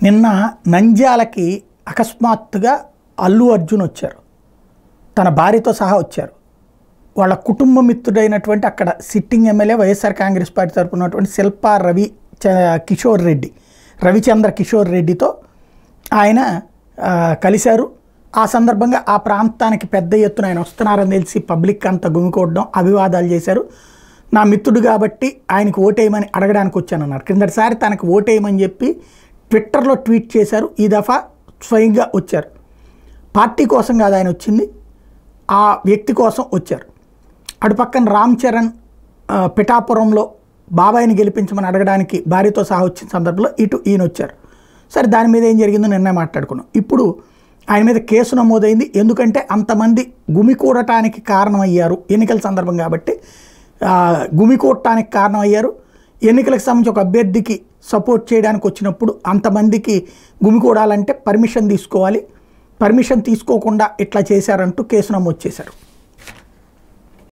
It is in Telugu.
నిన్న నంద్యాలకి అకస్మాత్తుగా అల్లు అర్జున్ వచ్చారు. తన భార్యతో సహా వచ్చారు. వాళ్ళ కుటుంబ మిత్రుడైనటువంటి అక్కడ sitting MLA YSR Congress party తరపున ఉన్నటువంటి శిల్పా రవిచంద్ర కిషోర్ రెడ్డితో ఆయన కలిశారు. ఆ సందర్భంగా ఆ ప్రాంతానికి పెద్ద ఎత్తున ఆయన వస్తున్నారని తెలిసి పబ్లిక్ అంతా గుమికూడడం, అభివాదాలు చేశారు. నా మిత్రుడు కాబట్టి ఆయనకు ఓటేయమని అడగడానికి వచ్చానన్నారు. కిందటిసారి తనకు ఓటేయమని చెప్పి ట్విట్టర్లో ట్వీట్ చేశారు. ఈ దఫా స్వయంగా వచ్చారు. పార్టీ కోసం కాదు ఆయన వచ్చింది, ఆ వ్యక్తి కోసం వచ్చారు. అటు పక్కన రామ్ చరణ్ పిఠాపురంలో బాబాయిని గెలిపించమని అడగడానికి భార్యతో సహా వచ్చిన సందర్భంలో ఇటు ఈయన వచ్చారు. సరే, దాని మీద ఏం జరిగిందో నిన్నే మాట్లాడుకున్నాం. ఇప్పుడు ఆయన మీద కేసు నమోదైంది. ఎందుకంటే అంతమంది గుమికూడటానికి కారణమయ్యారు, ఎన్నికల సందర్భం కాబట్టి గుమికూడటానికి కారణమయ్యారు. ఎన్నికలకు సంబంధించి ఒక అభ్యర్థికి సపోర్ట్ చేయడానికి వచ్చినప్పుడు అంతమందికి గుమికూడాలంటే పర్మిషన్ తీసుకోవాలి, పర్మిషన్ తీసుకోకుండా ఇట్లా చేశారంటూ కేసు నమోదు చేశారు.